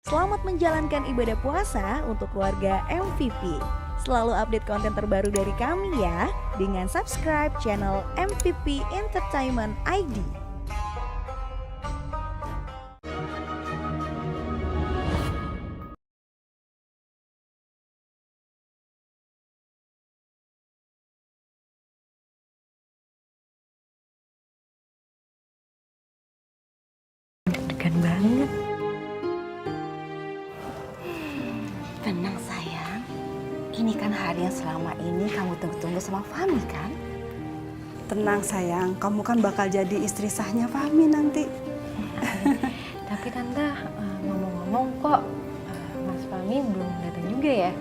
Selamat menjalankan ibadah puasa untuk keluarga MVP. Selalu update konten terbaru dari kami ya dengan subscribe channel MVP Entertainment ID. Deg-degan banget. Tenang sayang, ini kan hari yang selama ini kamu tunggu-tunggu sama Fahmi kan? Tenang sayang, kamu kan bakal jadi istri sahnya Fahmi nanti. Tapi Tante, ngomong-ngomong kok Mas Fahmi belum datang juga ya?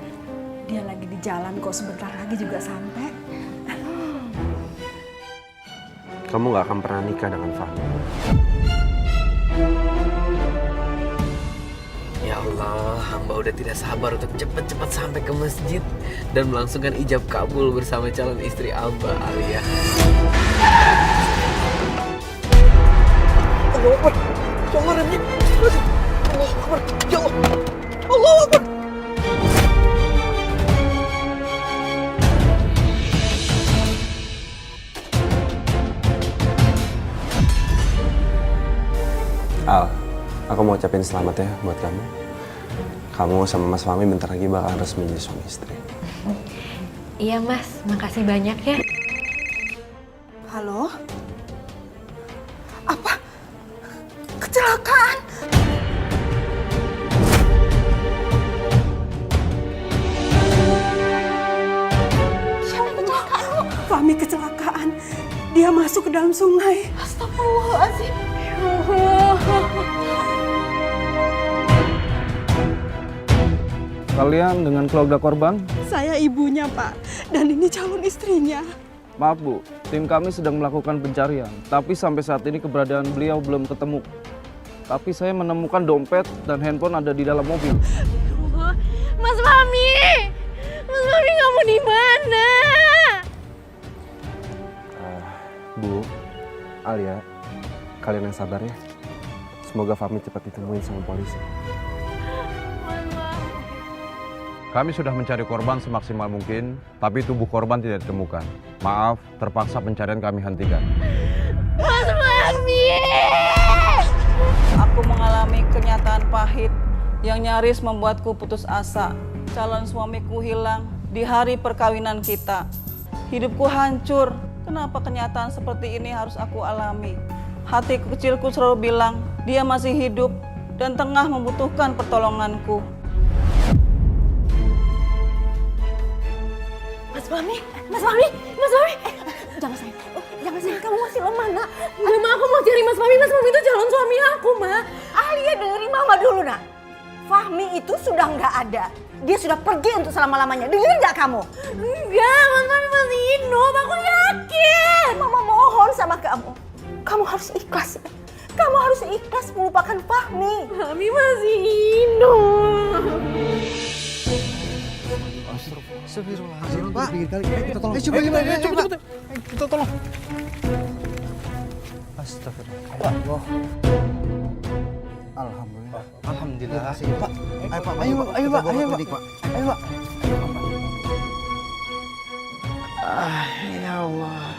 Dia lagi di jalan kok, sebentar lagi juga sampai. Kamu gak akan pernah nikah dengan Fahmi. Ya Allah, hamba udah tidak sabar untuk cepat-cepat sampai ke masjid dan melangsungkan ijab kabul bersama calon istri hamba, Alia. Allahu Akbar, jangan remnya. Allahu Akbar, ya Allah. Allahu Akbar. Al, aku mau ucapin selamat ya buat kamu. Kamu sama Mas Fahmi bentar lagi bakal resmi jadi suami istri. Iya Mas, makasih banyak ya. Halo? Apa? Kecelakaan? Siapa yang kecelakaan lu? Fahmi kecelakaan. Dia masuk ke dalam sungai. Astagfirullahaladzim. Kalian dengan keluarga korban? Saya ibunya, Pak. Dan ini calon istrinya. Maaf Bu, tim kami sedang melakukan pencarian. Tapi sampai saat ini keberadaan beliau belum ketemu. Tapi saya menemukan dompet dan handphone ada di dalam mobil. Mas Fahmi! Mas Fahmi kamu di mana? Bu, Alia, kalian yang sabar ya. Semoga Fahmi cepat ditemuin sama polisi. Kami sudah mencari korban semaksimal mungkin, tapi tubuh korban tidak ditemukan. Maaf, terpaksa pencarian kami hentikan. Mas Fahmi! Aku mengalami kenyataan pahit yang nyaris membuatku putus asa. Calon suamiku hilang di hari perkawinan kita. Hidupku hancur. Kenapa kenyataan seperti ini harus aku alami? Hati kecilku selalu bilang, dia masih hidup dan tengah membutuhkan pertolonganku. Mas Fahmi, Mas Fahmi, Mas Fahmi. Jangan sayang, kamu masih lemah nak. Enggak Ma, aku mau cari Mas Fahmi. Mas Fahmi itu calon suami aku, Ma. Alia dengerin mama dulu nak. Fahmi itu sudah nggak ada. Dia sudah pergi untuk selama-lamanya. Dengerin nggak kamu? Enggak, Mas Fahmi masih hidup. Aku yakin. Mama mohon sama kamu. Kamu harus ikhlas. Kamu harus ikhlas melupakan Fahmi. Fahmi masih hidup. Astagfirullahaladzim, Pak. Kita tolong. Coba. Kita tolong. Astagfirullah. Alhamdulillah. Alhamdulillah. Pak. Ayo, Pak. Ayo, Pak. Ayo, Pak. Ya Allah.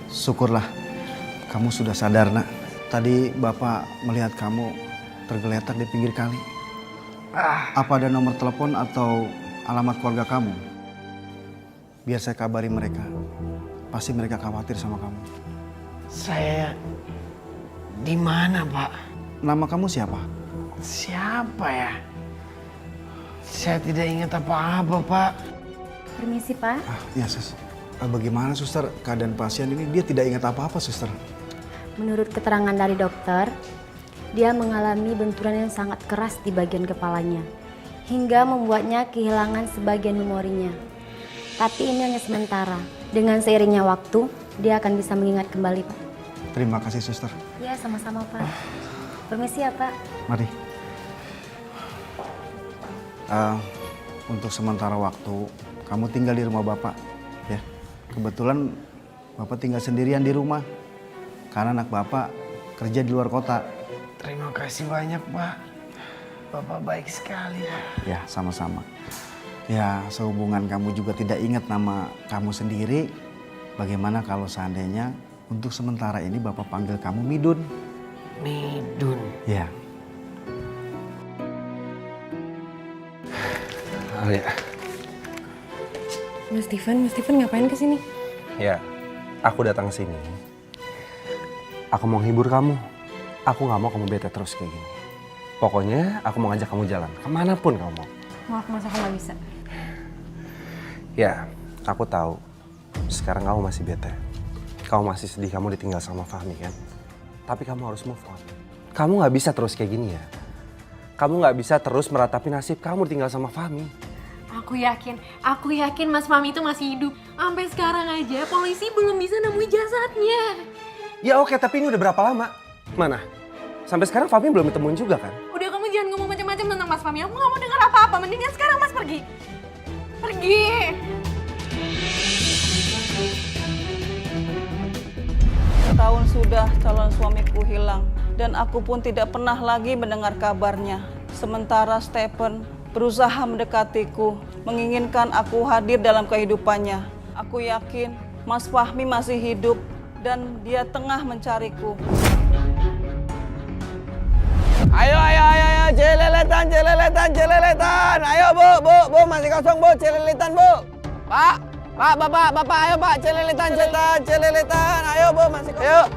Syukurlah kamu sudah sadar nak. Tadi Bapak melihat kamu tergeletak di pinggir kali. Apa ada nomor telepon atau alamat keluarga kamu? Biar saya kabari mereka. Pasti mereka khawatir sama kamu. Saya di mana, Pak? Nama kamu siapa? Siapa ya? Saya tidak ingat apa-apa, Pak. Permisi, Pak. Iya sus. Bagaimana suster keadaan pasien ini? Dia tidak ingat apa-apa suster. Menurut keterangan dari dokter, dia mengalami benturan yang sangat keras di bagian kepalanya, hingga membuatnya kehilangan sebagian memorinya. Tapi ini hanya sementara. Dengan seiringnya waktu, dia akan bisa mengingat kembali, Pak. Terima kasih suster. Ya, sama-sama, Pak. Permisi ya, Pak. Mari. Untuk sementara waktu, kamu tinggal di rumah Bapak. Ya. Kebetulan Bapak tinggal sendirian di rumah. Karena anak Bapak kerja di luar kota. Terima kasih banyak, Pak. Bapak baik sekali, Pak. Ya, sama-sama. Ya, sehubungan kamu juga tidak ingat nama kamu sendiri, bagaimana kalau seandainya untuk sementara ini Bapak panggil kamu Midun? Midun. Ya. Alia. Mas Steven ngapain kesini? Ya, aku datang sini. Aku mau hibur kamu. Aku nggak mau kamu bete terus kayak gini. Pokoknya aku mau ngajak kamu jalan kemanapun kamu mau. Maaf mas, aku nggak bisa. Ya, aku tahu. Sekarang kamu masih bete. Kamu masih sedih kamu ditinggal sama Fahmi kan? Tapi kamu harus move on. Kamu nggak bisa terus kayak gini ya. Kamu nggak bisa terus meratapi nasib kamu ditinggal sama Fahmi. Aku yakin Mas Fahmi itu masih hidup. Sampai sekarang aja polisi belum bisa nemuin jasadnya. Ya oke, tapi ini udah berapa lama? Mana? Sampai sekarang Fahmi belum ditemuin juga kan? Udah kamu jangan ngomong macam-macam tentang Mas Fahmi. Aku nggak mau dengar apa-apa. Mendingan sekarang Mas pergi. Pergi. Setahun sudah calon suamiku hilang dan aku pun tidak pernah lagi mendengar kabarnya. Sementara Stephen berusaha mendekatiku, menginginkan aku hadir dalam kehidupannya. Aku yakin Mas Fahmi masih hidup dan dia tengah mencariku. Ayo, celeletan. Ayo, Bu, masih kosong, Bu, celeletan, Bu. Pak, Bapak, ayo, Pak, celeletan. Ayo, Bu, masih kosong. Ayo.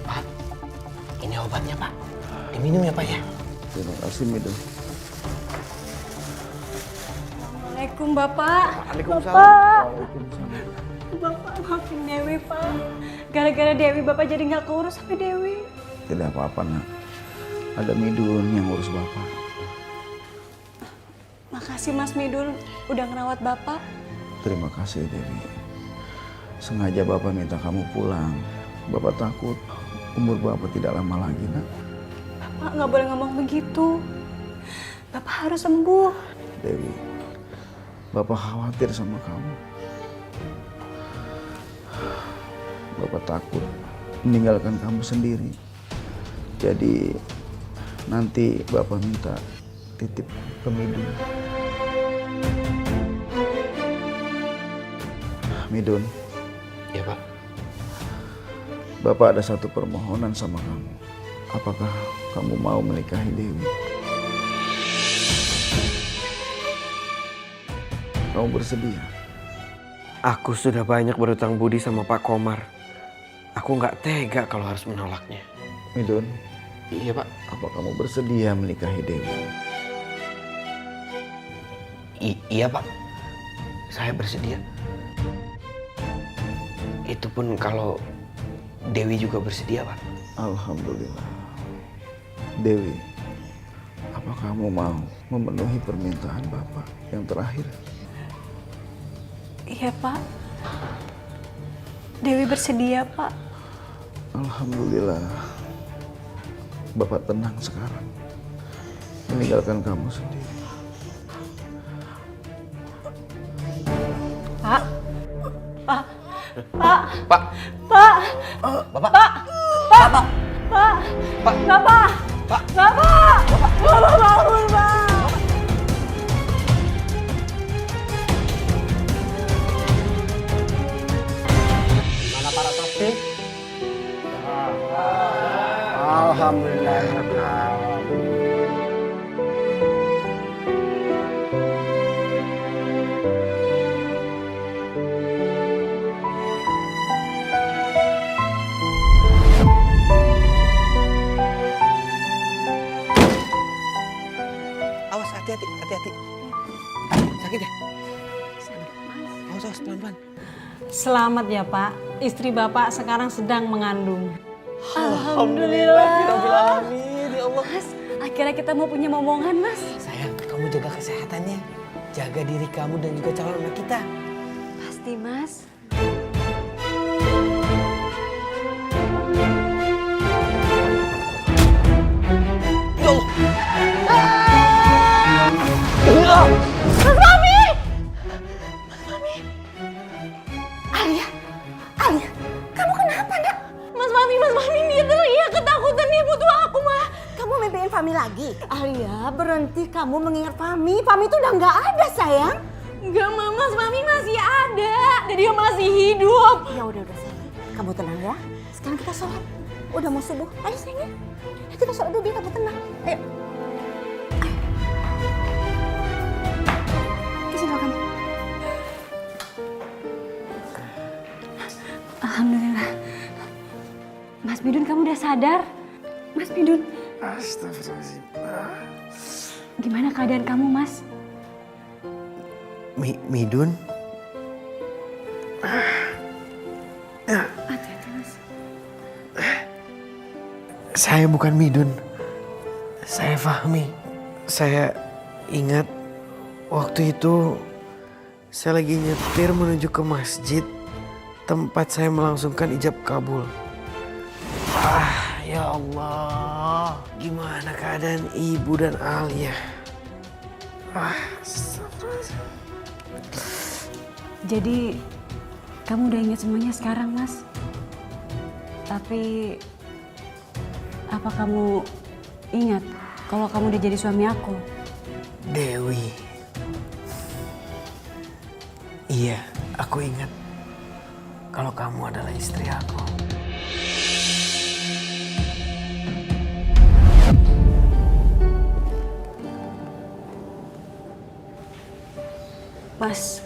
Pak, ini obatnya, Pak. Diminum ya, Pak ya. Terima kasih, Midun. Assalamualaikum Bapak. Waalaikumsalam. Bapak maafin Dewi Pak. Gara-gara Dewi Bapak jadi nggak keurus sama Dewi. Tidak apa-apa, Nak. Ada Midun yang urus Bapak. Makasih Mas Midul udah ngerawat Bapak. Terima kasih, Dewi. Sengaja Bapak minta kamu pulang. Bapak takut umur Bapak tidak lama lagi, Nak. Bapak nggak boleh ngomong begitu. Bapak harus sembuh. Dewi, Bapak khawatir sama kamu. Bapak takut meninggalkan kamu sendiri. Jadi nanti Bapak minta titip ke Midun. Midun. Ya, Pak. Bapak ada satu permohonan sama kamu. Apakah kamu mau menikahi Dewi? Kamu bersedia? Aku sudah banyak berutang budi sama Pak Komar. Aku nggak tega kalau harus menolaknya. Midun. Iya, Pak. Apa kamu bersedia menikahi Dewi? Iya, Pak. Saya bersedia. Itu pun kalau Dewi juga bersedia, Pak. Alhamdulillah. Dewi, apa kamu mau memenuhi permintaan Bapak yang terakhir? Iya Pak. Dewi bersedia Pak. Alhamdulillah. Bapak tenang sekarang. Meninggalkan kamu sendiri. Pak. Pak. Bapak. Bapak. Bapak. Bapak. Bapak bangun, Pak. Mana para saksi? Alhamdulillah. Awas, hati-hati. Sakit ya? Awas, pelan-pelan. Selamat ya Pak, istri Bapak sekarang sedang mengandung. Alhamdulillah. Ya Allah. Mas, akhirnya kita mau punya momongan, Mas. Sayang, kamu jaga kesehatannya. Jaga diri kamu dan juga calon anak kita. Pasti, Mas. Mas Fahmi! Alia, kamu kenapa, Nak? Mas Fahmi, dia teriak ketakutan. lagi? Alia, berhenti kamu mengingat Fahmi. Fahmi itu udah nggak ada, sayang. Enggak, Mama, Fahmi masih ada. Dan dia masih hidup. Ya udah sayang. Kamu tenang ya. Sekarang kita sholat. Udah mau subuh. Ayo sayang. Ya, kita sholat dulu, kamu tenang. Ayo. Silakan. Alhamdulillah. Mas Midun, kamu udah sadar? Mas Midun. Astagfirullahaladzim. Gimana keadaan kamu, Mas? Midun? Hati-hati, Mas. Saya bukan Midun. Saya Fahmi. Saya ingat waktu itu saya lagi nyetir menuju ke masjid tempat saya melangsungkan ijab kabul. Ya Allah, gimana keadaan ibu dan Alia? Jadi, kamu udah ingat semuanya sekarang, Mas? Tapi, apa kamu ingat kalau kamu udah jadi suami aku? Dewi. Iya, aku ingat kalau kamu adalah istri aku. Mas,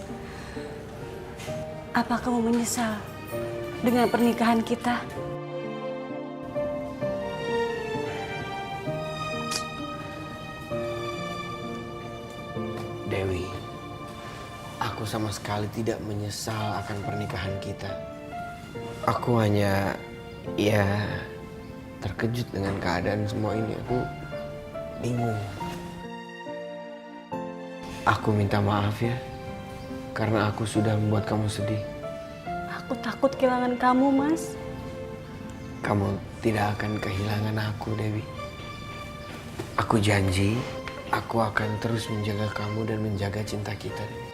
apa kamu menyesal dengan pernikahan kita? Dewi, aku sama sekali tidak menyesal akan pernikahan kita. Aku hanya, terkejut dengan keadaan semua ini. Aku bingung. Aku minta maaf ya, karena aku sudah membuat kamu sedih. Aku takut kehilangan kamu, Mas. Kamu tidak akan kehilangan aku, Dewi. Aku janji, aku akan terus menjaga kamu dan menjaga cinta kita, Dewi.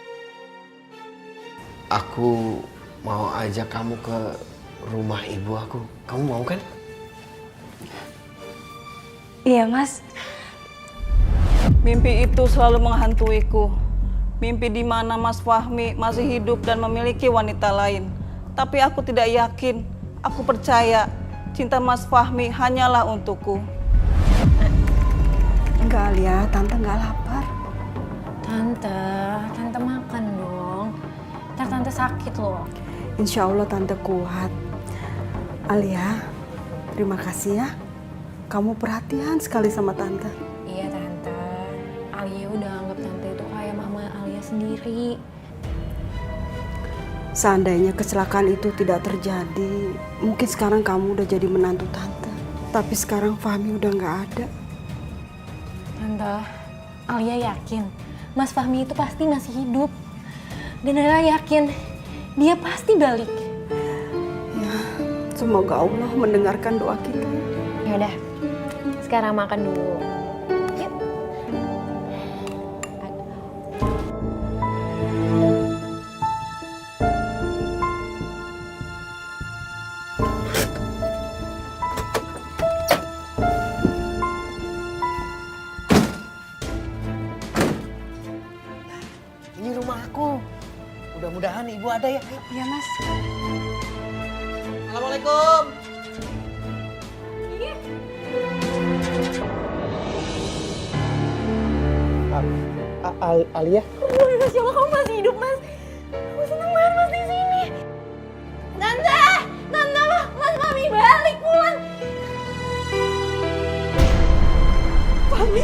Aku mau ajak kamu ke rumah ibu aku. Kamu mau kan? Iya, Mas. Mimpi itu selalu menghantuiku. Mimpi di mana Mas Fahmi masih hidup dan memiliki wanita lain. Tapi aku tidak yakin. Aku percaya cinta Mas Fahmi hanyalah untukku. Enggak, Alia. Tante nggak lapar. Tante makan dong. Ntar Tante sakit loh. Insya Allah Tante kuat. Alia, terima kasih ya. Kamu perhatian sekali sama Tante. Iya, Tante. Alia udah anggap Tante itu kayak mama Alia sendiri. Seandainya kecelakaan itu tidak terjadi, mungkin sekarang kamu udah jadi menantu Tante. Tapi sekarang Fahmi udah nggak ada. Tante, Alia yakin Mas Fahmi itu pasti masih hidup. Dan Alia yakin dia pasti balik. Ya, semoga Allah mendengarkan doa kita. Ya udah, sekarang makan dulu. Yuk. Ini rumah aku. Mudah-mudahan ibu ada ya. Iya, Mas. Assalamualaikum. Alia? Masya Allah, kamu masih hidup, Mas. Aku senang banget Mas di sini. Tante, Mas Fahmi balik pulang. Fahmi?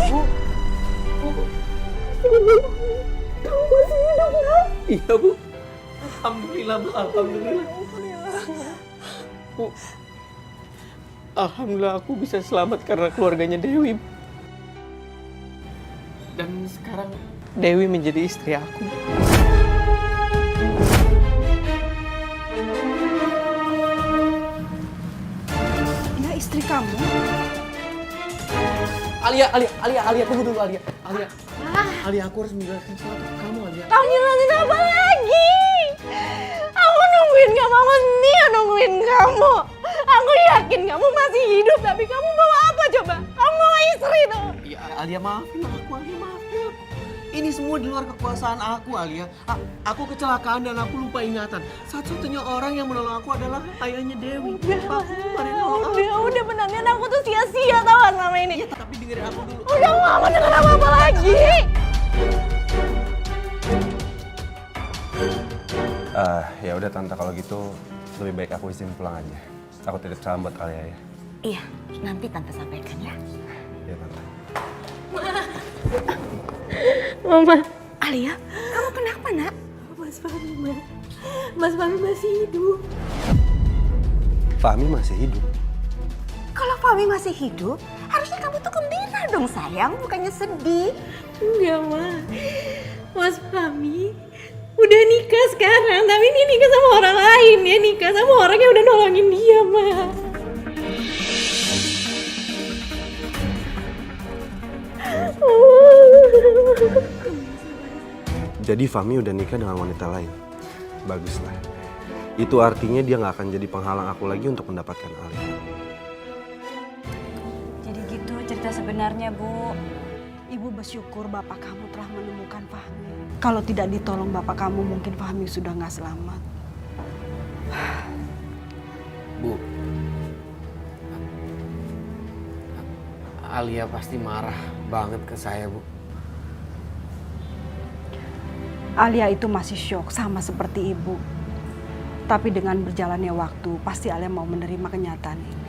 Kamu masih hidup, kan? Iya, Bu. Alhamdulillah, Bu. Alhamdulillah. Bu, alhamdulillah aku bisa selamat karena keluarganya Dewi. Dan sekarang Dewi menjadi istri aku. Ya, istri kamu. Alia, tunggu dulu, Alia. Alia, aku harus menjelaskan sesuatu ke kamu, Alia. Kamu jelasin apa lagi? Aku nungguin kamu, aku setia nungguin kamu. Aku yakin kamu masih hidup, tapi kamu bawa apa coba? Kamu bawa istri tuh. Alia maafin aku, Alia maafin aku. Ini semua di luar kekuasaan aku, Alia. Aku kecelakaan dan aku lupa ingatan. Satu-satunya orang yang menolong aku adalah ayahnya Dewi. Udah penantian aku tuh sia-sia tau gak selama ini. Ya, tapi dengerin aku dulu. Udah gak mau denger apa-apa lagi. Ya udah tante, kalau gitu lebih baik aku izin pulang aja. Aku titip salam buat Alia ya. Iya, nanti tante sampaikan ya. Iya tante. Mama. Alia, kamu kenapa nak? Mas Fahmi, Ma. Mas Fahmi masih hidup. Fahmi masih hidup? Kalau Fahmi masih hidup, harusnya kamu tuh gembira dong sayang, bukannya sedih. Enggak, Ma. Mas Fahmi udah nikah sekarang, tapi dia nikah sama orang lain. Dia nikah sama orang yang udah nolongin dia, Ma. Jadi Fahmi udah nikah dengan wanita lain? Baguslah. Itu artinya dia nggak akan jadi penghalang aku lagi untuk mendapatkan Alia. Jadi gitu cerita sebenarnya, Bu. Ibu bersyukur bapak kamu telah menemukan Fahmi. Kalau tidak ditolong bapak kamu, mungkin Fahmi sudah nggak selamat. Bu, Alia pasti marah banget ke saya, Bu. Alia itu masih syok sama seperti ibu. Tapi dengan berjalannya waktu, pasti Alia mau menerima kenyataan ini.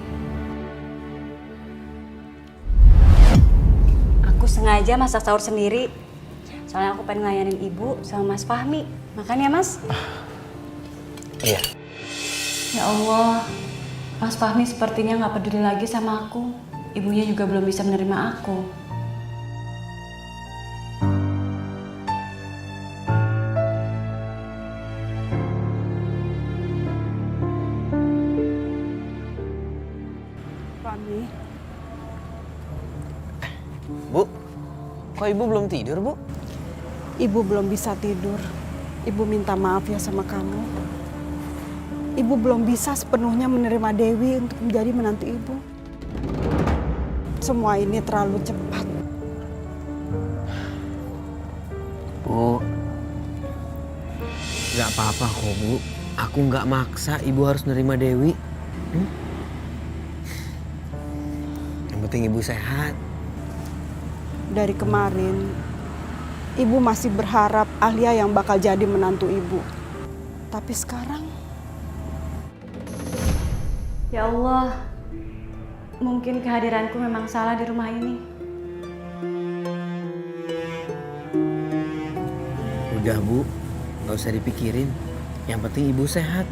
Aku sengaja masak sahur sendiri. Soalnya aku pengen ngelayanin ibu sama Mas Fahmi. Makan ya, Mas? Iya. Ya Allah, Mas Fahmi sepertinya nggak peduli lagi sama aku. Ibunya juga belum bisa menerima aku. Fahmi, Bu, kok ibu belum tidur, Bu? ibu belum bisa tidur. Ibu minta maaf ya sama kamu. Ibu belum bisa sepenuhnya menerima Dewi untuk menjadi menantu ibu. Semua ini terlalu cepat. Bu, nggak apa-apa kok, Bu. Aku nggak maksa ibu harus nerima Dewi. Yang penting ibu sehat. Dari kemarin, ibu masih berharap Alia yang bakal jadi menantu ibu. Tapi sekarang, Ya Allah, mungkin kehadiranku memang salah di rumah ini. Udah, Bu, nggak usah dipikirin. Yang penting ibu sehat.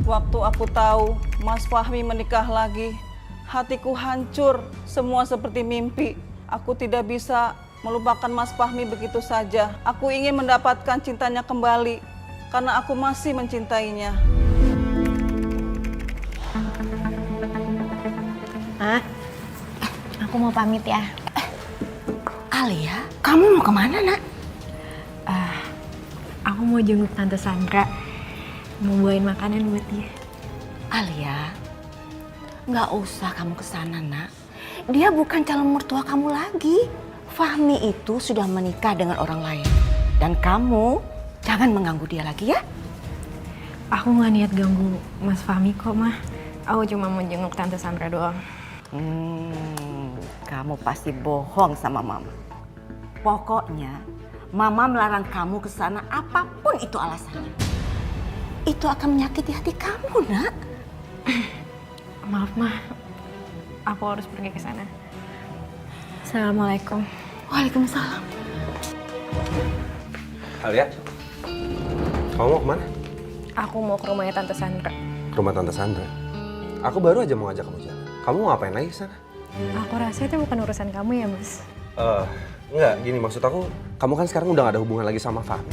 Waktu aku tahu Mas Fahmi menikah lagi, hatiku hancur, semua seperti mimpi. Aku tidak bisa melupakan Mas Fahmi begitu saja. Aku ingin mendapatkan cintanya kembali, karena aku masih mencintainya. Aku mau pamit ya. Alia, kamu mau kemana nak? Aku mau jenguk Tante Sandra. Mau bawain makanan buat dia. Alia, nggak usah kamu kesana nak. Dia bukan calon mertua kamu lagi. Fahmi itu sudah menikah dengan orang lain. Dan kamu jangan mengganggu dia lagi ya. Aku nggak niat ganggu Mas Fahmi kok, Mah. Aku cuma mau jenguk Tante Sandra doang. Kamu pasti bohong sama mama. Pokoknya mama melarang kamu ke sana apapun itu alasannya. Itu akan menyakiti hati kamu, nak. Maaf, Mah. Aku harus pergi ke sana. Assalamualaikum. Waalaikumsalam. Alia, kamu mau kemana? Aku mau ke rumahnya Tante Sandra. Ke rumah Tante Sandra? Aku baru aja mau ngajak kamu jalan. Kamu mau ngapain lagi sana? Aku rasa itu bukan urusan kamu ya, Mas. Enggak, gini maksud aku, kamu kan sekarang udah gak ada hubungan lagi sama Fahmi.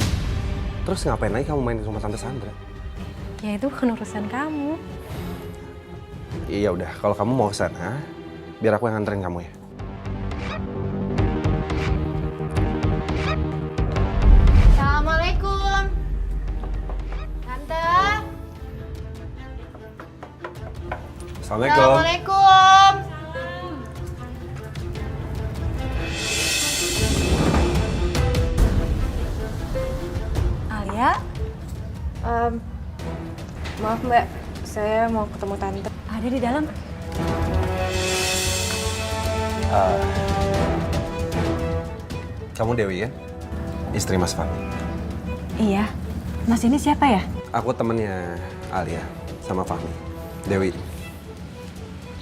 Terus ngapain lagi kamu main ke rumah Tante Sandra? Ya itu bukan urusan kamu. Iya udah, kalau kamu mau ke sana, biar aku yang nganterin kamu ya. Assalamualaikum. Tante. Assalamualaikum. Assalamualaikum. Alia? Maaf Mbak, saya mau ketemu Tante. Ada di dalam. Kamu Dewi kan? Istri Mas Fahmi. Iya. Mas ini siapa ya? Aku temennya Alia sama Fahmi. Dewi,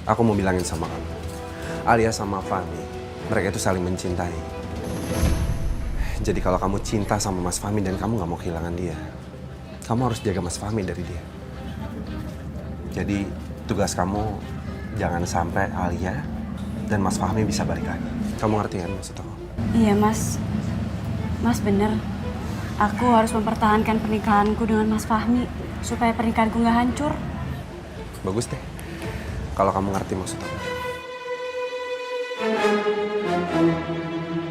aku mau bilangin sama kamu. Alia sama Fahmi, mereka itu saling mencintai. Jadi kalau kamu cinta sama Mas Fahmi dan kamu gak mau kehilangan dia, kamu harus jaga Mas Fahmi dari dia. Jadi tugas kamu jangan sampai Alia dan Mas Fahmi bisa balik lagi. Kamu ngerti kan maksud aku? Iya Mas. Mas bener. Aku harus mempertahankan pernikahanku dengan Mas Fahmi supaya pernikahanku nggak hancur. Bagus deh. Kalau kamu ngerti maksud aku.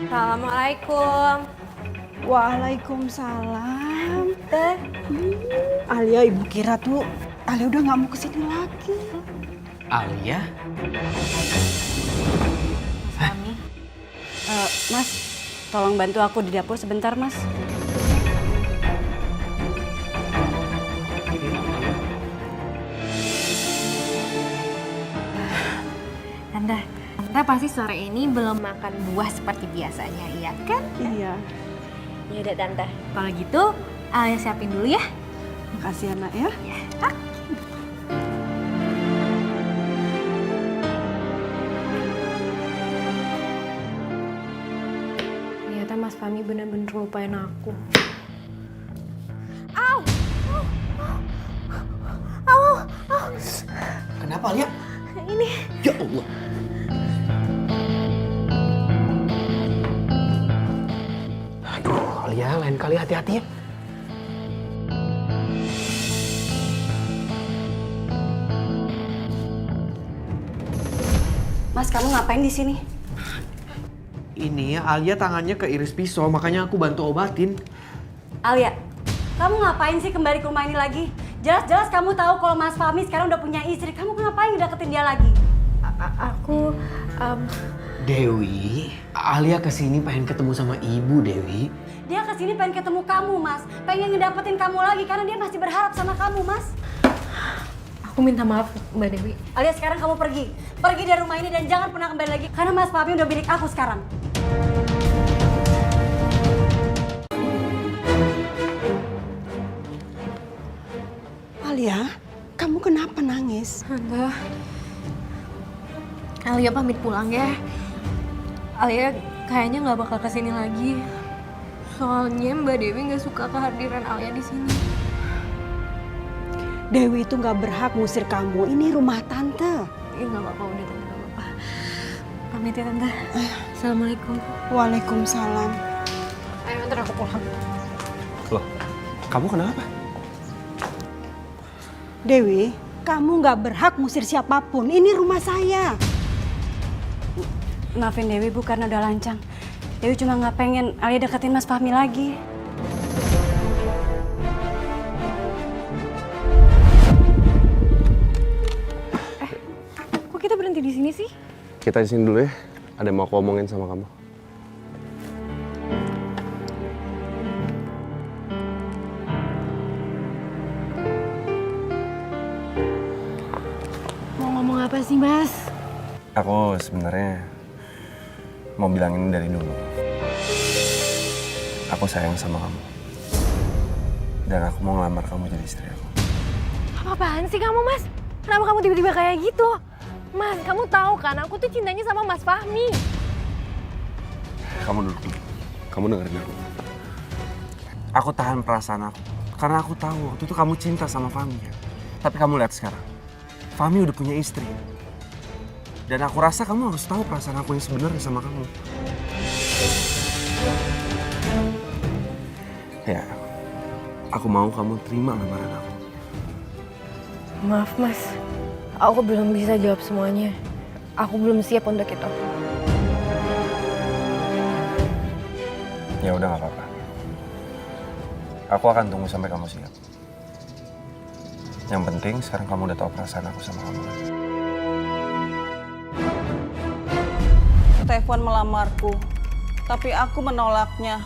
Assalamualaikum. Waalaikumsalam. Teh. Alia, ibu kira tuh Alia udah nggak mau kesini lagi. Alia? Mas, tolong bantu aku di dapur sebentar, Mas. Tante pasti sore ini belum makan buah seperti biasanya, iya kan? Iya. Ya udah Tante, kalau gitu Alia siapin dulu ya. Makasih anak ya. Ternyata Mas Fahmi bener-bener lupain aku. Kenapa Alia? Ini. Ya Allah. Aduh, Alia lain kali hati-hati ya. Mas, kamu ngapain di sini? Ini Alia tangannya keiris pisau, makanya aku bantu obatin. Alia, kamu ngapain sih kembali ke rumah ini lagi? Jelas-jelas kamu tahu kalau Mas Fahmi sekarang udah punya istri. Kamu ngapain deketin dia lagi? Dewi, Alia kesini pengen ketemu sama ibu, Dewi. Dia kesini pengen ketemu kamu, Mas. Pengen ngedapetin kamu lagi karena dia masih berharap sama kamu, Mas. Aku minta maaf Mbak Dewi. Alia, sekarang kamu pergi. Pergi dari rumah ini dan jangan pernah kembali lagi. Karena Mas Fahmi udah milik aku sekarang. Alia, kamu kenapa nangis? Tante, Alia pamit pulang ya. Alia kayaknya nggak bakal kesini lagi. Soalnya Mbak Dewi nggak suka kehadiran Alia di sini. Dewi itu nggak berhak ngusir kamu. Ini rumah tante. Iya nggak apa-apa, udah Tante, nggak apa-apa. Pamit ya Tante. Assalamualaikum. Waalaikumsalam. Ayo antar aku pulang. Loh, kamu kenapa? Dewi, kamu nggak berhak ngusir siapapun. Ini rumah saya. Maafin Dewi, Bu, karena udah lancang. Dewi cuma nggak pengen Alia deketin Mas Fahmi lagi. Kok kita berhenti di sini sih? Kita di sini dulu ya. Ada yang mau aku omongin sama kamu. Mau ngomong apa sih, Mas? Aku sebenarnya mau bilang ini dari dulu. Aku sayang sama kamu. Dan aku mau ngelamar kamu jadi istri aku. Apa-apaan sih kamu, Mas? Kenapa kamu tiba-tiba kayak gitu? Mas, kamu tahu kan aku tuh cintanya sama Mas Fahmi. Kamu duduk dulu. Kamu dengerin aku. Aku tahan perasaan aku. Karena aku tahu waktu itu kamu cinta sama Fahmi kan. Tapi kamu lihat sekarang. Fahmi udah punya istri. Dan aku rasa kamu harus tahu perasaan aku yang sebenarnya sama kamu. Ya, aku mau kamu terima lamaran aku. Maaf, Mas. Aku belum bisa jawab semuanya. Aku belum siap untuk itu. Ya udah nggak apa-apa. Aku akan tunggu sampai kamu siap. Yang penting sekarang kamu udah tahu perasaan aku sama kamu. Stefan melamarku, tapi aku menolaknya.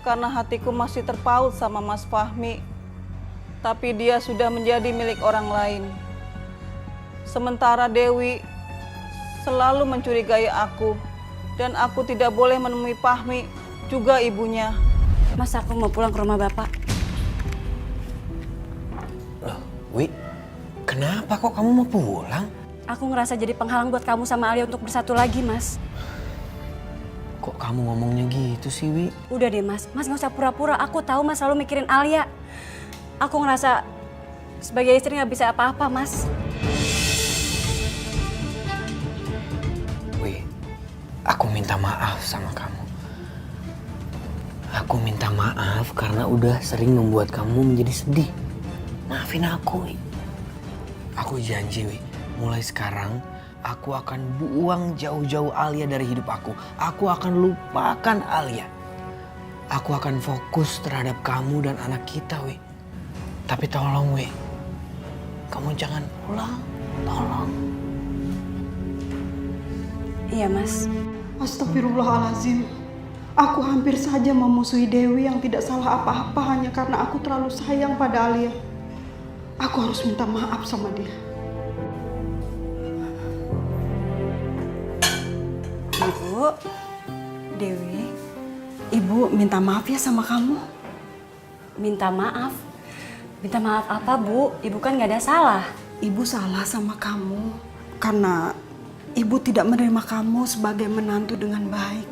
karena hatiku masih terpaut sama Mas Fahmi. Tapi dia sudah menjadi milik orang lain. Sementara Dewi selalu mencurigai aku dan aku tidak boleh menemui Fahmi, juga ibunya. Mas, aku mau pulang ke rumah Bapak. Loh, Wi, kenapa kok kamu mau pulang? Aku ngerasa jadi penghalang buat kamu sama Alia untuk bersatu lagi, Mas. Kok kamu ngomongnya gitu sih, Wi? Udah deh, Mas. Mas gak usah pura-pura. Aku tahu Mas selalu mikirin Alia. Aku ngerasa sebagai istri gak bisa apa-apa, Mas. Wi, aku minta maaf sama kamu. Aku minta maaf karena udah sering membuat kamu menjadi sedih. Maafin aku, Wi. Aku janji, Wi. Mulai sekarang, aku akan buang jauh-jauh Alia dari hidup aku. Aku akan lupakan Alia. Aku akan fokus terhadap kamu dan anak kita, Wi. Tapi tolong, Wi. Kamu jangan pulang. Tolong. Iya, Mas. Astagfirullahaladzim. Aku hampir saja memusuhi Dewi yang tidak salah apa-apa hanya karena aku terlalu sayang pada Alia. Aku harus minta maaf sama dia. Ibu, Dewi, Ibu minta maaf ya sama kamu. Minta maaf? Minta maaf apa, Bu? Ibu kan gak ada salah. Ibu salah sama kamu karena Ibu tidak menerima kamu sebagai menantu dengan baik.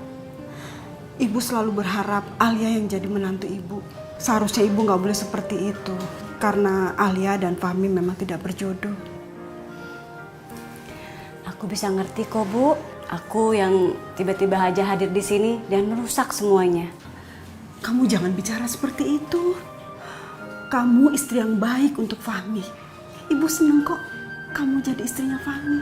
Ibu selalu berharap Alia yang jadi menantu Ibu. Seharusnya Ibu gak boleh seperti itu karena Alia dan Fahmi memang tidak berjodoh. Aku bisa ngerti kok, Bu. Aku yang tiba-tiba aja hadir di sini dan merusak semuanya. Kamu jangan bicara seperti itu. Kamu istri yang baik untuk Fahmi. Ibu seneng kok kamu jadi istrinya Fahmi.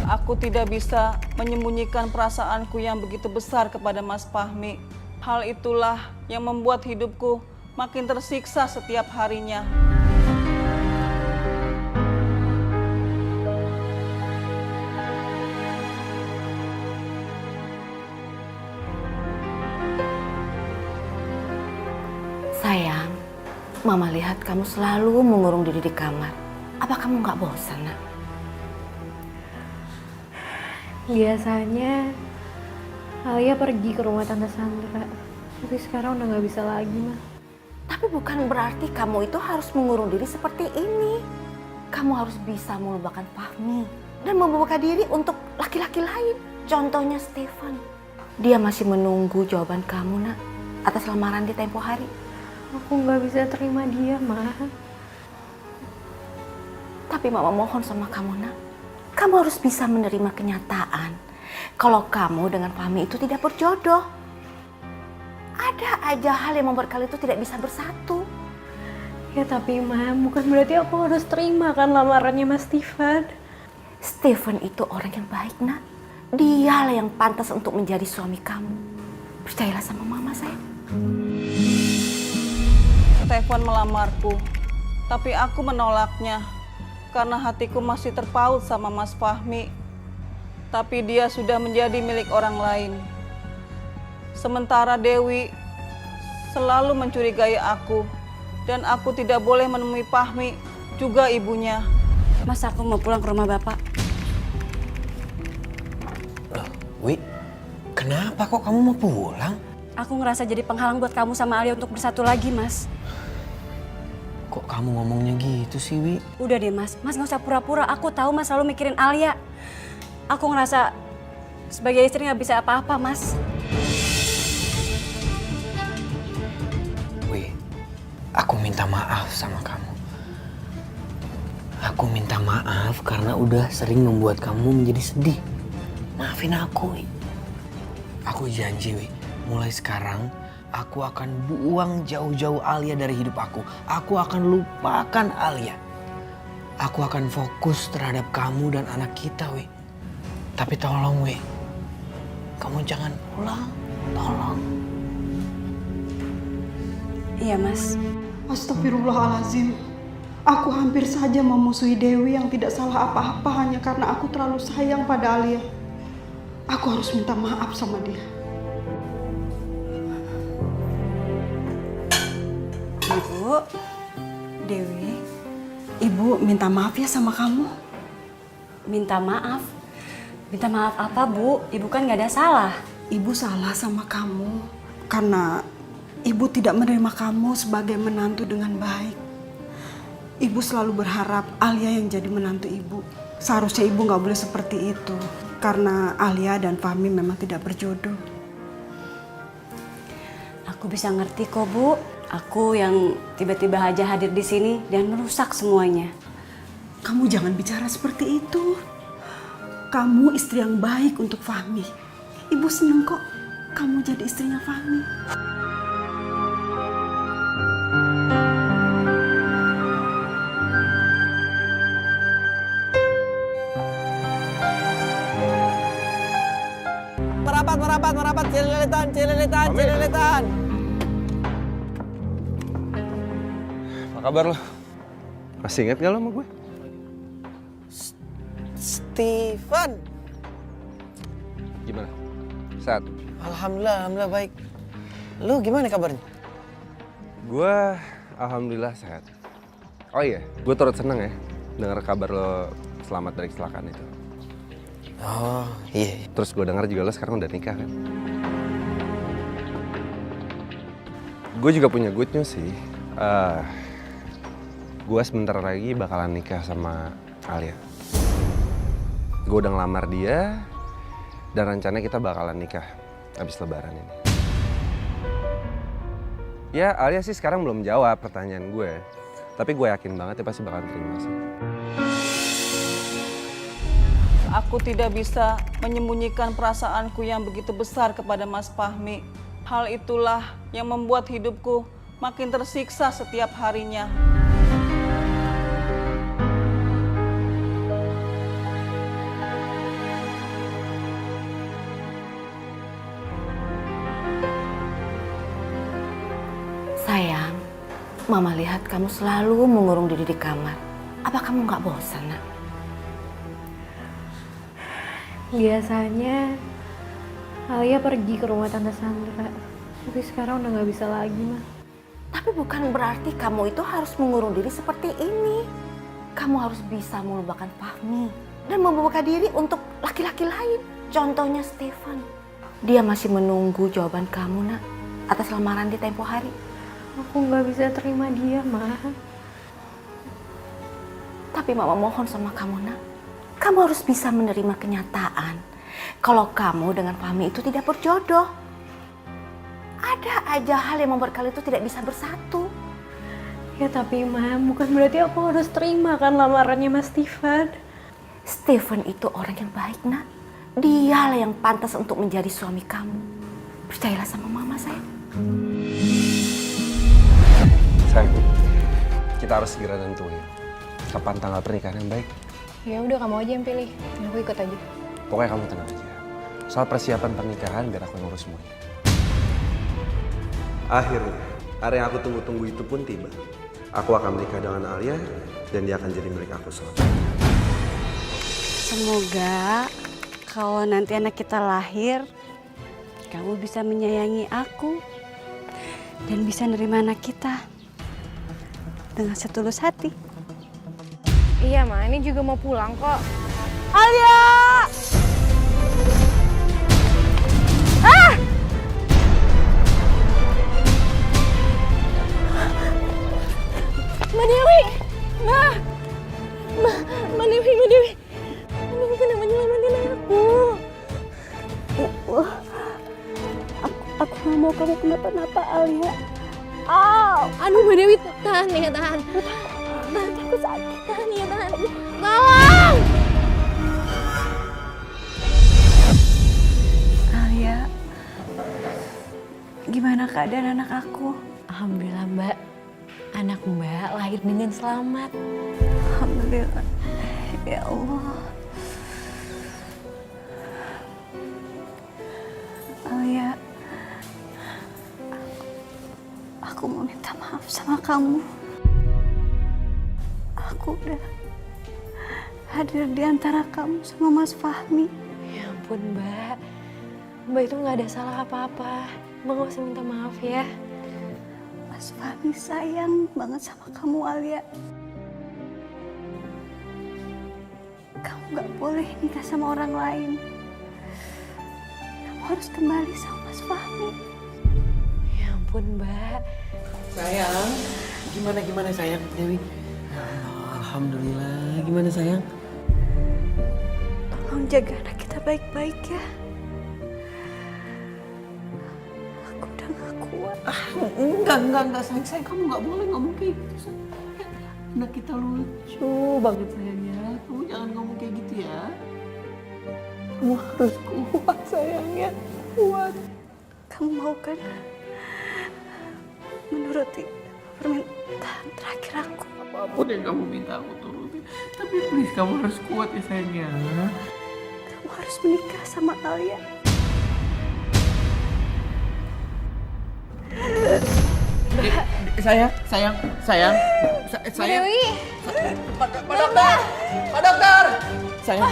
Aku tidak bisa menyembunyikan perasaanku yang begitu besar kepada Mas Fahmi. Hal itulah yang membuat hidupku makin tersiksa setiap harinya. Sayang, Mama lihat kamu selalu mengurung diri di kamar. Apa kamu nggak bosan, Nak? Biasanya Alia pergi ke rumah Tante Sandra, tapi sekarang udah nggak bisa lagi, Ma. Tapi bukan berarti kamu itu harus mengurung diri seperti ini. Kamu harus bisa melupakan Fahmi dan membuka diri untuk laki-laki lain. Contohnya Stefan. Dia masih menunggu jawaban kamu, Nak, atas lamaran di tempo hari. Aku nggak bisa terima dia, Ma. Tapi Mama mohon sama kamu, Nak. Kamu harus bisa menerima kenyataan kalau kamu dengan Fahmi itu tidak berjodoh. Ada aja hal yang membuat kalian itu tidak bisa bersatu. Ya tapi, Ma, bukan berarti aku harus terima kan lamarannya Mas Stefan. Stefan itu orang yang baik, Nak. Dialah yang pantas untuk menjadi suami kamu. Percayalah sama Mama, sayang. Stefan melamarku, tapi aku menolaknya karena hatiku masih terpaut sama Mas Fahmi. Tapi dia sudah menjadi milik orang lain. Sementara Dewi selalu mencurigai aku dan aku tidak boleh menemui Fahmi, juga ibunya. Mas, aku mau pulang ke rumah Bapak. Loh, Wi, kenapa kok kamu mau pulang? Aku ngerasa jadi penghalang buat kamu sama Alia untuk bersatu lagi, Mas. Kok kamu ngomongnya gitu sih, Wi? Udah deh, Mas. Mas gak usah pura-pura. Aku tahu Mas selalu mikirin Alia. Aku ngerasa sebagai istri gak bisa apa-apa, Mas. Wi, aku minta maaf sama kamu. Aku minta maaf karena udah sering membuat kamu menjadi sedih. Maafin aku, Wi. Aku janji, Wi. Mulai sekarang, aku akan buang jauh-jauh Alia dari hidup aku. Aku akan lupakan Alia. Aku akan fokus terhadap kamu dan anak kita, Wi. Tapi tolong, Wi. Kamu jangan pulang. Tolong. Iya, Mas. Astagfirullahaladzim. Aku hampir saja memusuhi Dewi yang tidak salah apa-apa hanya karena aku terlalu sayang pada Alia. Aku harus minta maaf sama dia. Ibu, Dewi, Ibu minta maaf ya sama kamu. Minta maaf? Minta maaf apa, Bu? Ibu kan gak ada salah. Ibu salah sama kamu karena Ibu tidak menerima kamu sebagai menantu dengan baik. Ibu selalu berharap Alia yang jadi menantu Ibu. Seharusnya Ibu gak boleh seperti itu karena Alia dan Fahmi memang tidak berjodoh. Aku bisa ngerti kok, Bu. Aku yang tiba-tiba aja hadir di sini dan merusak semuanya. Kamu jangan bicara seperti itu. Kamu istri yang baik untuk Fahmi. Ibu seneng kok kamu jadi istrinya Fahmi. Merapat, celilitan. Apa kabar lo? Masih ingat gak lo sama gue? Steven. Gimana? Sehat? Alhamdulillah baik. Lu gimana kabarnya? Gue alhamdulillah sehat. Oh iya, gue turut seneng ya dengar kabar lo selamat dari kecelakaan itu. Oh iya. Terus gue dengar juga lo sekarang udah nikah kan? Gue juga punya good news sih. Gue sebentar lagi bakalan nikah sama Alia. Gue udah ngelamar dia dan rencananya kita bakalan nikah habis lebaran ini. Ya Alia sih sekarang belum jawab pertanyaan gue. Tapi gue yakin banget dia pasti bakalan terima sih. Aku tidak bisa menyembunyikan perasaanku yang begitu besar kepada Mas Fahmi. Hal itulah yang membuat hidupku makin tersiksa setiap harinya. Sayang, Mama lihat kamu selalu mengurung diri di kamar. Apa kamu nggak bosan, Nak? Biasanya Alia pergi ke rumah Tante Sandra, tapi sekarang udah gak bisa lagi, Ma. Tapi bukan berarti kamu itu harus mengurung diri seperti ini. Kamu harus bisa melupakan Fahmi dan membuka diri untuk laki-laki lain. Contohnya Stefan. Dia masih menunggu jawaban kamu, Nak, atas lamaran di tempo hari. Aku gak bisa terima dia, Ma. Tapi Mama mohon sama kamu, Nak. Kamu harus bisa menerima kenyataan kalau kamu dengan Fahmi itu tidak berjodoh. Ada aja hal yang membuat kalian itu tidak bisa bersatu. Ya tapi Ma, bukan berarti aku harus terima kan lamarannya Mas Stefan. Stefan itu orang yang baik, Nak. Dialah yang pantas untuk menjadi suami kamu. Percayalah sama Mama, sayang. Sayang, kita harus segera nentuin kapan tanggal pernikahan yang baik. Ya udah, kamu aja yang pilih. Aku ikut aja. Pokoknya kamu tenang aja. Soal persiapan pernikahan biar aku yang urus semuanya. Akhirnya, hari yang aku tunggu-tunggu itu pun tiba. Aku akan menikah dengan Alia dan dia akan jadi milik aku selamanya. Semoga kalau nanti anak kita lahir, kamu bisa menyayangi aku dan bisa nerima anak kita dengan setulus hati. Iya, Ma. Ini juga mau pulang kok. Alia! Ah! Mbak Dewi! Mbak Dewi! Aduh, kenapa nyelamatin aku? Aku gak mau kamu kenapa-napa, Alia. Aduh, Mbak Dewi, tahan nih, tahan. Tahan, aku sakit. Tahan ya, tahan. Tolong! Alia, gimana keadaan anak aku? Alhamdulillah, Mbak. Anak Mbak lahir dengan selamat. Alhamdulillah. Ya Allah. Alia, aku mau minta maaf sama kamu. aku udah hadir di antara kamu sama Mas Fahmi. Ya ampun Mbak, Mbak itu nggak ada salah apa-apa. Mbak nggak usah minta maaf ya. Mas Fahmi sayang banget sama kamu, Alia. Kamu gak boleh nikah sama orang lain. Kamu harus kembali sama Mas Fahmi. Ya ampun Mbak. Sayang, gimana sayang Dewi? Alhamdulillah, gimana sayang? Tolong jaga anak kita baik-baik ya. Aku udah gak kuat. Enggak sayang, kamu nggak boleh ngomong kayak gitu sayang. Anak kita lucu banget sayangnya. Kamu jangan ngomong kayak gitu ya. Kamu harus kuat sayangnya, kuat. Kamu mau kan menuruti permintaan terakhir aku? Apapun yang kamu minta aku turutin. Tapi please kamu harus kuat ya sayangnya. Kamu harus menikah sama Alia. Sayang. Mbak Dewi. Pak dokter. Sayang,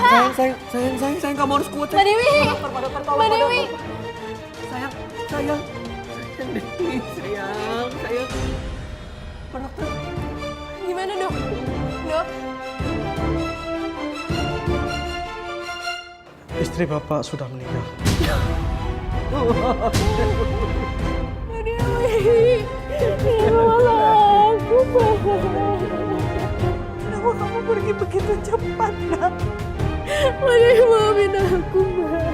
kamu harus kuat. Mbak Dewi. Mbak Dewi. Sayang. Sayang. Pak dokter. Gimana dok? Dok? Istri Bapak sudah meninggal. Mbak Dewi. Tolong aku, Mbak. Kenapa kamu pergi begitu cepat, Nak? Mbak Dewi maafin aku, Mbak.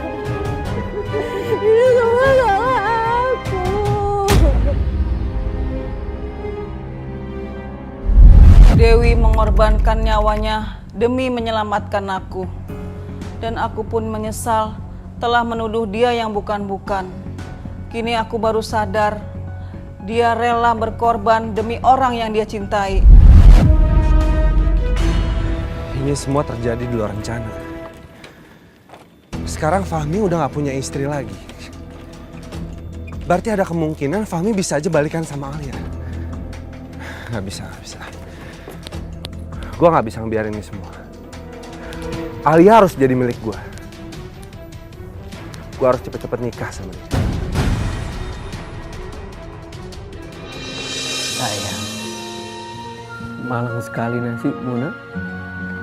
Ini semua salah aku. Dewi mengorbankan nyawanya demi menyelamatkan aku. Dan aku pun menyesal telah menuduh dia yang bukan-bukan. Kini aku baru sadar, dia rela berkorban demi orang yang dia cintai. Ini semua terjadi di luar rencana. Sekarang Fahmi udah gak punya istri lagi. Berarti ada kemungkinan Fahmi bisa aja balikan sama Alia. Gak bisa. Gue gak bisa ngebiarin ini semua. Alia harus jadi milik gue. Gue harus cepet-cepet nikah sama dia. Sayang, malang sekali nasibmu, Nak.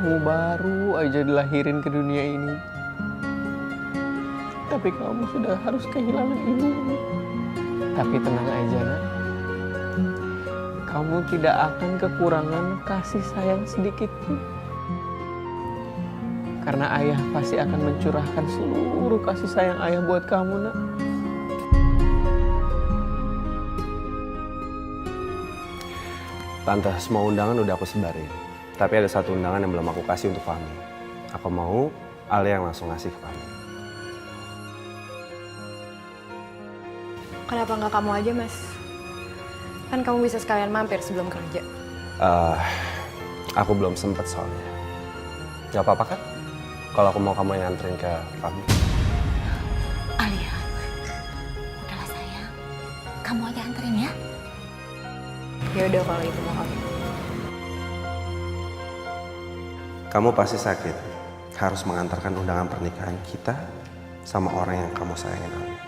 Kamu baru aja dilahirin ke dunia ini. Tapi kamu sudah harus kehilangan ibumu. Tapi tenang aja, Nak. Kamu tidak akan kekurangan kasih sayang sedikit pun. Karena ayah pasti akan mencurahkan seluruh kasih sayang ayah buat kamu, Nak. Tante, semua undangan udah aku sebarin. Tapi ada satu undangan yang belum aku kasih untuk Fahmi. Aku mau Alia yang langsung ngasih ke Fahmi. Kenapa nggak kamu aja, Mas? Kan kamu bisa sekalian mampir sebelum kerja. Aku belum sempet soalnya. Gak apa-apa kan? Kalau aku mau kamu yang nganterin ke Fahmi. Alia, udahlah sayang. Kamu aja anterin ya. Ya udah kalau itu mau kamu. Kamu pasti sakit. Harus mengantarkan undangan pernikahan kita sama orang yang kamu sayangin, Alia.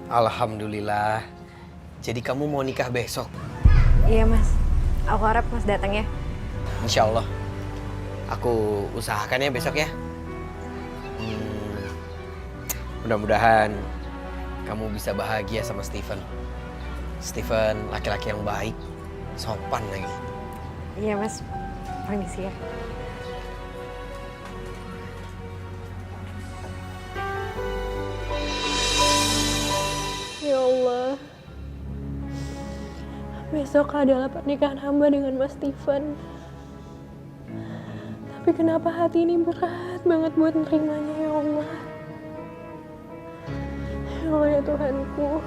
Alhamdulillah. Jadi kamu mau nikah besok? Iya Mas, aku harap Mas datang ya. Insya Allah. Aku usahakan ya besok ya. Mudah-mudahan kamu bisa bahagia sama Steven. Steven laki-laki yang baik, sopan lagi. Iya Mas, permisi ya. Ya Allah, besok adalah pernikahan hamba dengan Mas Steven. Tapi kenapa hati ini berat banget buat nerimanya ya Allah. Ya Allah ya Tuhanku,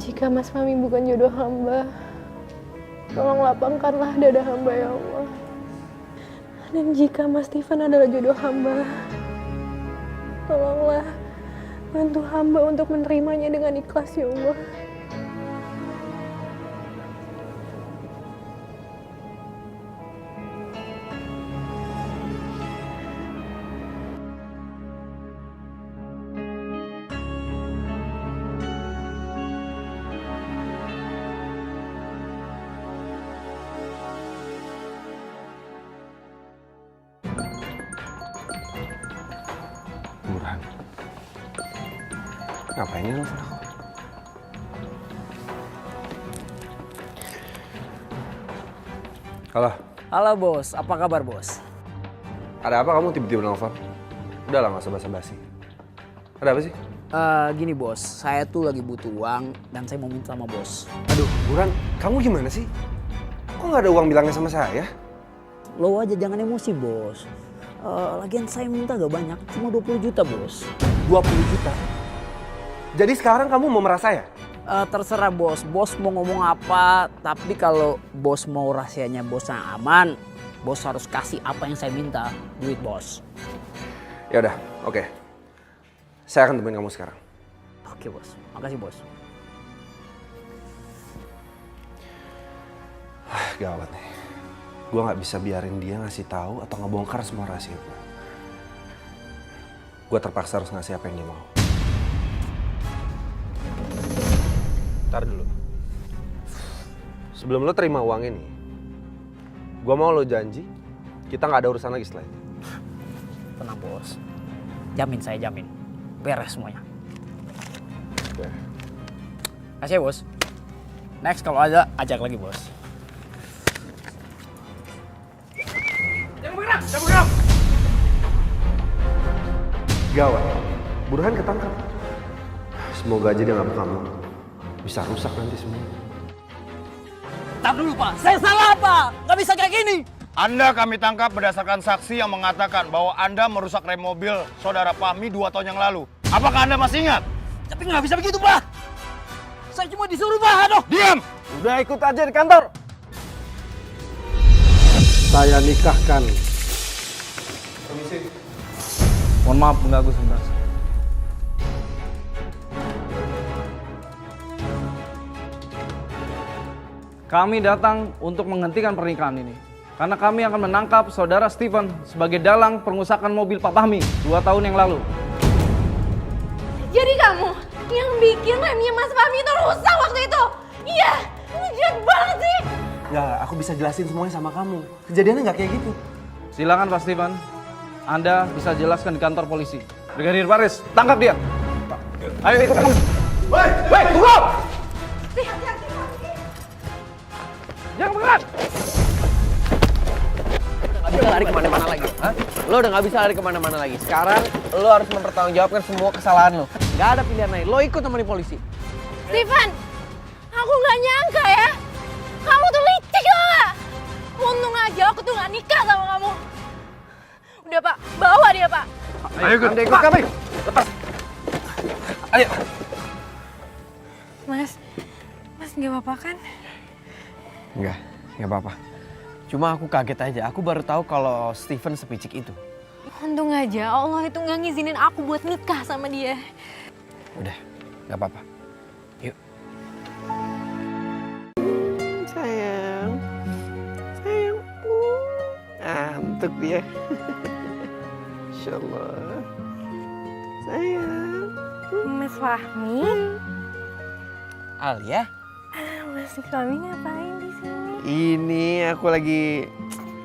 jika Mas Fahmi bukan jodoh hamba, tolong lapangkanlah dada hamba ya Allah. Dan jika Mas Steven adalah jodoh hamba, tolonglah bantu hamba untuk menerimanya dengan ikhlas ya Allah. Ngapain ini nelfon aku? Halo. Halo bos, apa kabar bos? Ada apa kamu tiba-tiba nelfon? Udah lah, gak usah basa-basi. Ada apa sih? Gini bos, saya tuh lagi butuh uang dan saya mau minta sama bos. Aduh, Buran, kamu gimana sih? Kok gak ada uang bilangnya sama saya? Lo aja jangan emosi bos. Lagian saya minta gak banyak, cuma 20 juta bos. 20 juta? Jadi sekarang kamu mau merasa ya? Terserah bos, bos mau ngomong apa, tapi kalau bos mau rahasianya bos yang aman, bos harus kasih apa yang saya minta, duit bos. Ya udah, oke. Saya akan temuin kamu sekarang. Oke bos, makasih bos. Gawat nih. Gue nggak bisa biarin dia ngasih tahu atau ngebongkar semua rahasia gue. Gue terpaksa harus ngasih apa yang dia mau. Ntar dulu. Sebelum lo terima uang ini, gue mau lo janji kita nggak ada urusan lagi setelah itu. Tenang bos, jamin saya jamin, beres semuanya. Oke. Kasih ya bos. Next kalau ada ajak lagi bos. Jangan bergerak! Gawat, Burhan ketangkap. Semoga aja dia nggak kamu. Bisa rusak nanti semua. Tar dulu pak, saya salah pak, nggak bisa kayak gini. Anda kami tangkap berdasarkan saksi yang mengatakan bahwa Anda merusak rem mobil saudara Fahmi 2 tahun yang lalu. Apakah Anda masih ingat? Tapi nggak bisa begitu pak. Saya cuma disuruh pak, aduh. Diam! Udah ikut aja di kantor. Saya nikahkan. Permisi. Mohon maaf mengganggu sebentar. Kami datang untuk menghentikan pernikahan ini. Karena kami akan menangkap saudara Stephen sebagai dalang pengusakan mobil Pak Fahmi 2 tahun yang lalu. Jadi kamu yang bikin remnya Mas Fahmi itu rusak waktu itu? Iya, ini jahat banget sih. Ya, aku bisa jelasin semuanya sama kamu. Kejadiannya nggak kayak gitu. Silakan Pak Stephen, Anda bisa jelaskan di kantor polisi. Brigadir Baris, tangkap dia. Ayo ikut kamu. Woi, tunggu! Jangan bergerak! Gak bisa lari kemana-mana lagi. Hah? Lo udah gak bisa lari kemana-mana lagi. Sekarang lo harus mempertanggungjawabkan semua kesalahan lo. Gak ada pilihan lain. Lo ikut temenin polisi. Stephen, aku gak nyangka ya. Kamu tuh licik gak? Untung aja aku tuh gak nikah sama kamu. Udah pak, bawa dia pak. Ayo ikut kami. Lepas. Ayo. Mas gak apa-apa kan? Enggak apa-apa. Cuma aku kaget aja. Aku baru tahu kalau Stephen sepicik itu. Untung aja Allah itu gak ngizinin aku buat nikah sama dia. Udah, gak apa-apa. Yuk. Sayang. Ngantuk dia. Insya Allah. Sayang. Mas Fahmi? Alia? Mas Fahmi ngapain di sini? Ini aku lagi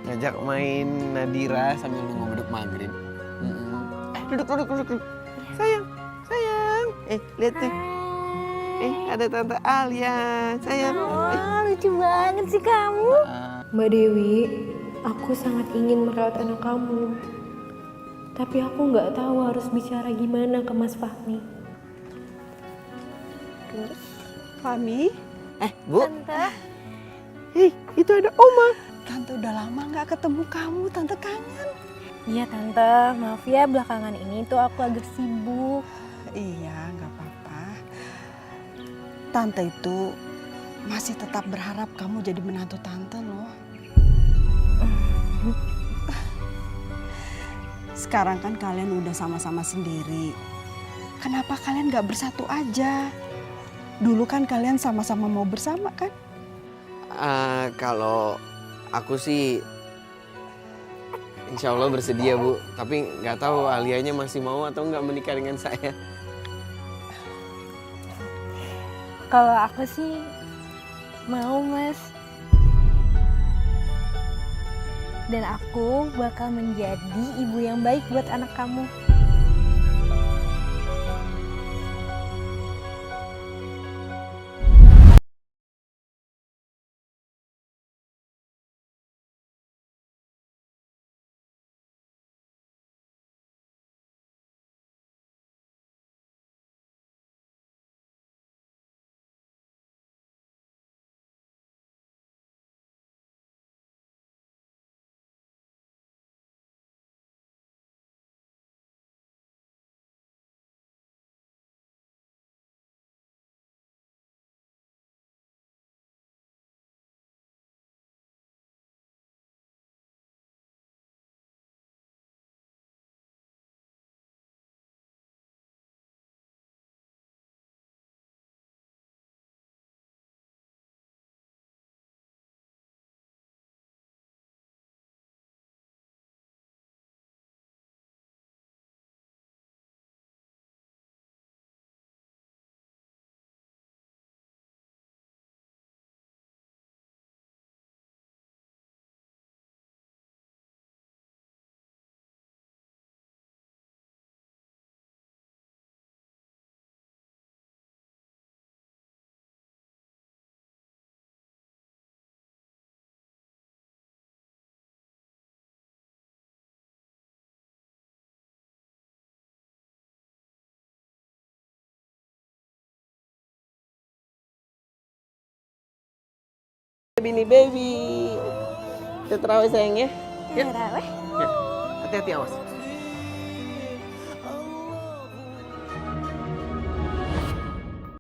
ngajak main Nadira sambil nunggu beduk maghrib. Duduk. Sayang. Lihat nih. Ada Tante Alia. Sayang. Lucu banget sih kamu. Mbak Dewi, aku sangat ingin merawat anak kamu. Tapi aku nggak tahu harus bicara gimana ke Mas Fahmi. Fahmi? Bu. Tante. Itu ada Oma. Tante udah lama nggak ketemu kamu, Tante kangen. Iya Tante, maaf ya belakangan ini tuh aku agak sibuk. Iya, nggak apa-apa. Tante itu masih tetap berharap kamu jadi menantu Tante loh. Sekarang kan kalian udah sama-sama sendiri. Kenapa kalian nggak bersatu aja? Dulu kan kalian sama-sama mau bersama kan? Kalau aku sih insya Allah bersedia Bu. Tapi nggak tahu Alianya masih mau atau nggak menikah dengan saya. Kalau aku sih mau Mas. Dan aku bakal menjadi ibu yang baik buat anak kamu. Bini baby. Kita terawih sayang ya. Terawih. Ya. Hati-hati awas.